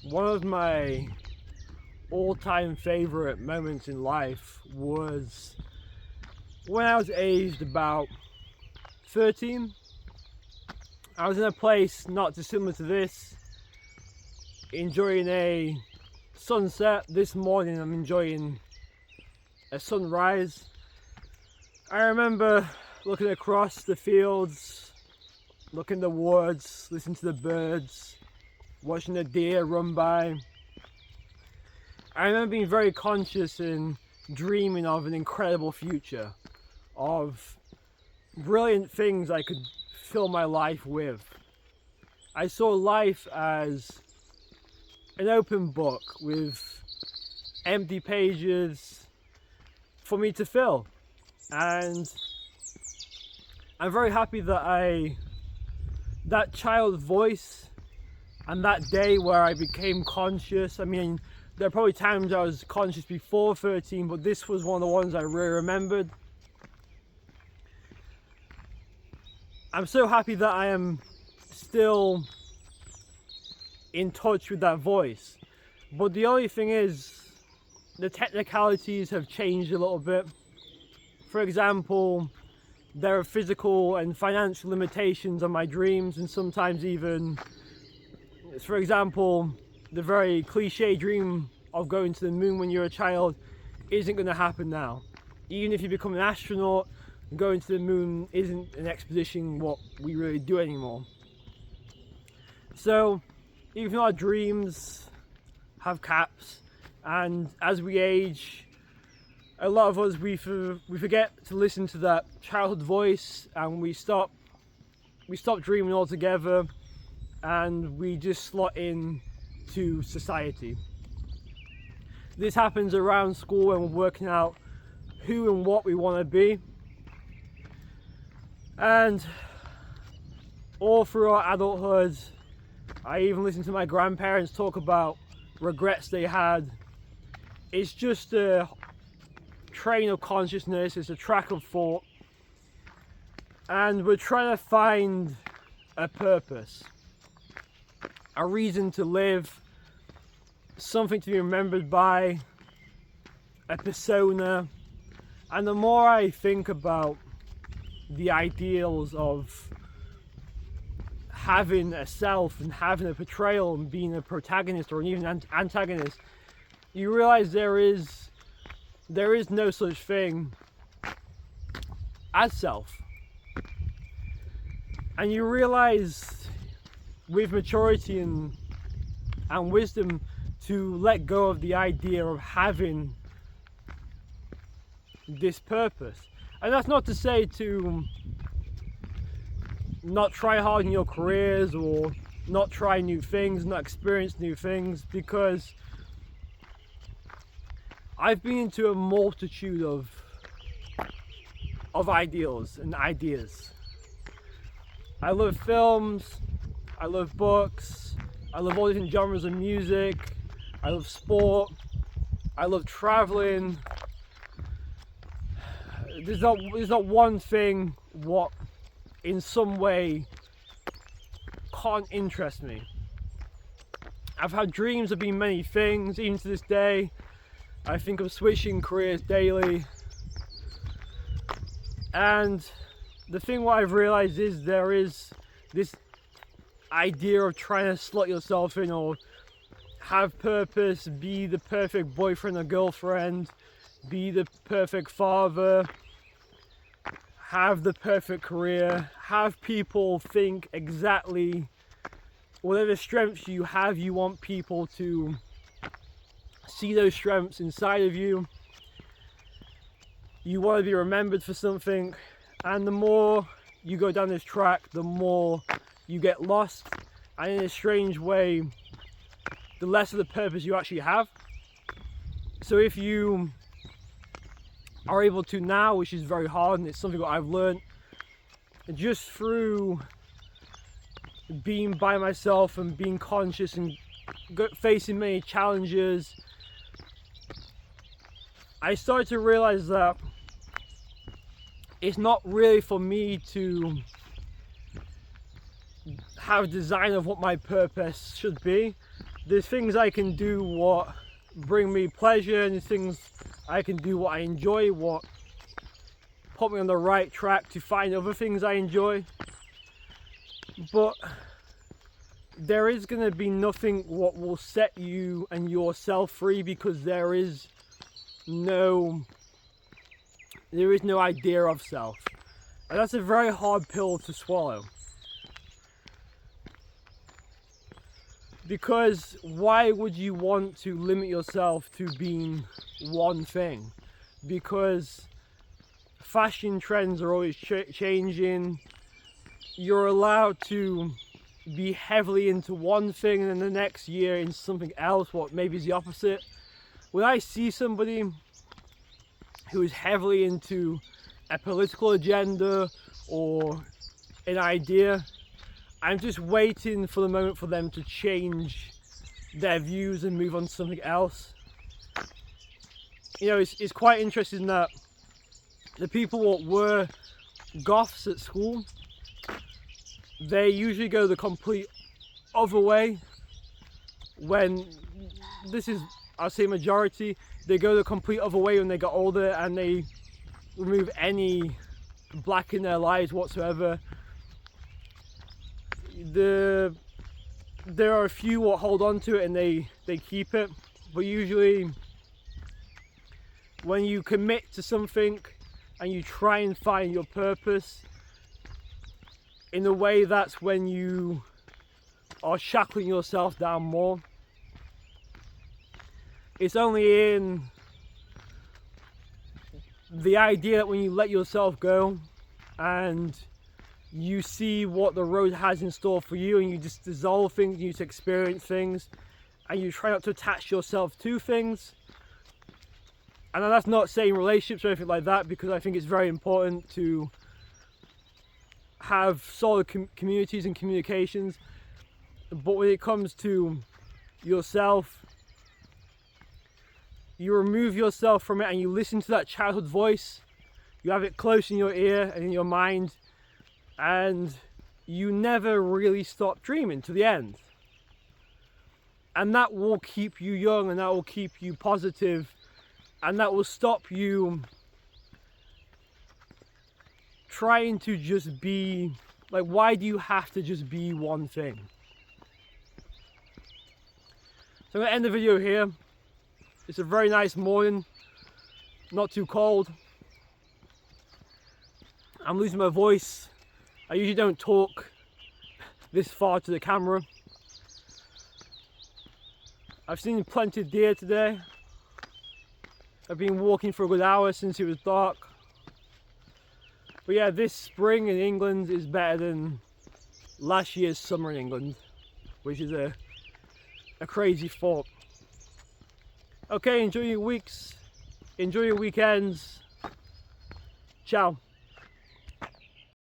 One of my all-time favorite moments in life was when I was aged about 13. I was in a place not dissimilar to this, enjoying a sunset. This morning I'm enjoying a sunrise. I remember looking across the fields, looking at the woods, listening to the birds, watching the deer run by. I remember being very conscious and dreaming of an incredible future, of brilliant things I could fill my life with. I saw life as an open book with empty pages for me to fill, and I'm very happy that that child voice and that day where I became conscious. I mean, there are probably times I was conscious before 13, but this was one of the ones I really remembered. I'm so happy that I am still in touch with that voice. But the only thing is, the technicalities have changed a little bit. For example, there are physical and financial limitations on my dreams, and sometimes even, for example, the very cliche dream of going to the moon when you're a child isn't going to happen now. Even if you become an astronaut, going to the moon isn't an expedition what we really do anymore. So even our dreams have caps, and as we age, a lot of us we forget to listen to that childhood voice, and we stop dreaming altogether, and we just slot in to society. This happens around school when we're working out who and what we want to be, and all through our adulthood. I even listen to my grandparents talk about regrets they had. It's just a train of consciousness, it's a track of thought, and we're trying to find a purpose, a reason to live, something to be remembered by, a persona. And the more I think about the ideals of having a self and having a portrayal and being a protagonist or even an antagonist, you realize there is no such thing as self. And you realize with maturity and wisdom to let go of the idea of having this purpose. And that's not to say to not try hard in your careers or not try new things, not experience new things, because I've been into a multitude of ideals and ideas. I love films, I love books, I love all different genres of music, I love sport, I love traveling. There's not one thing what in some way can't interest me. I've had dreams of being many things, even to this day. I think of switching careers daily. And the thing what I've realized is there is this idea of trying to slot yourself in or have purpose, be the perfect boyfriend or girlfriend, be the perfect father, have the perfect career, have people think exactly whatever strengths you have, you want people to see those strengths inside of you. You want to be remembered for something, and the more you go down this track, the more you get lost, and in a strange way, the less of the purpose you actually have. So if you are able to now, which is very hard, and it's something that I've learned just through being by myself and being conscious and facing many challenges, I started to realize that it's not really for me to have design of what my purpose should be, there's things I can do what bring me pleasure, and there's things I can do what I enjoy, what put me on the right track to find other things I enjoy. But there is going to be nothing what will set you and yourself free, because there is no idea of self. And that's a very hard pill to swallow. Because why would you want to limit yourself to being one thing? Because fashion trends are always changing. You're allowed to be heavily into one thing and then the next year in something else, what maybe is the opposite. When I see somebody who is heavily into a political agenda or an idea, I'm just waiting for the moment for them to change their views and move on to something else. You know, it's quite interesting that the people that were goths at school, they usually go the complete other way. When this is, I'll say majority, they go the complete other way when they get older, and they remove any black in their lives whatsoever. There are a few that hold on to it and they keep it, but usually when you commit to something and you try and find your purpose, in a way, that's when you are shackling yourself down more. It's only in the idea that when you let yourself go and you see what the road has in store for you, and you just dissolve things, you just experience things, and you try not to attach yourself to things. And that's not saying relationships or anything like that, because I think it's very important to have solid communities and communications. But when it comes to yourself, you remove yourself from it and you listen to that childhood voice. You have it close in your ear and in your mind, and you never really stop dreaming to the end. And that will keep you young, and that will keep you positive, and that will stop you trying to just be, like, why do you have to just be one thing? So I'm going to end the video here. It's a very nice morning, not too cold. I'm losing my voice. I usually don't talk this far to the camera. I've seen plenty of deer today. I've been walking for a good hour since it was dark. But yeah, this spring in England is better than last year's summer in England, which is a crazy thought. Okay, enjoy your weeks, enjoy your weekends. Ciao.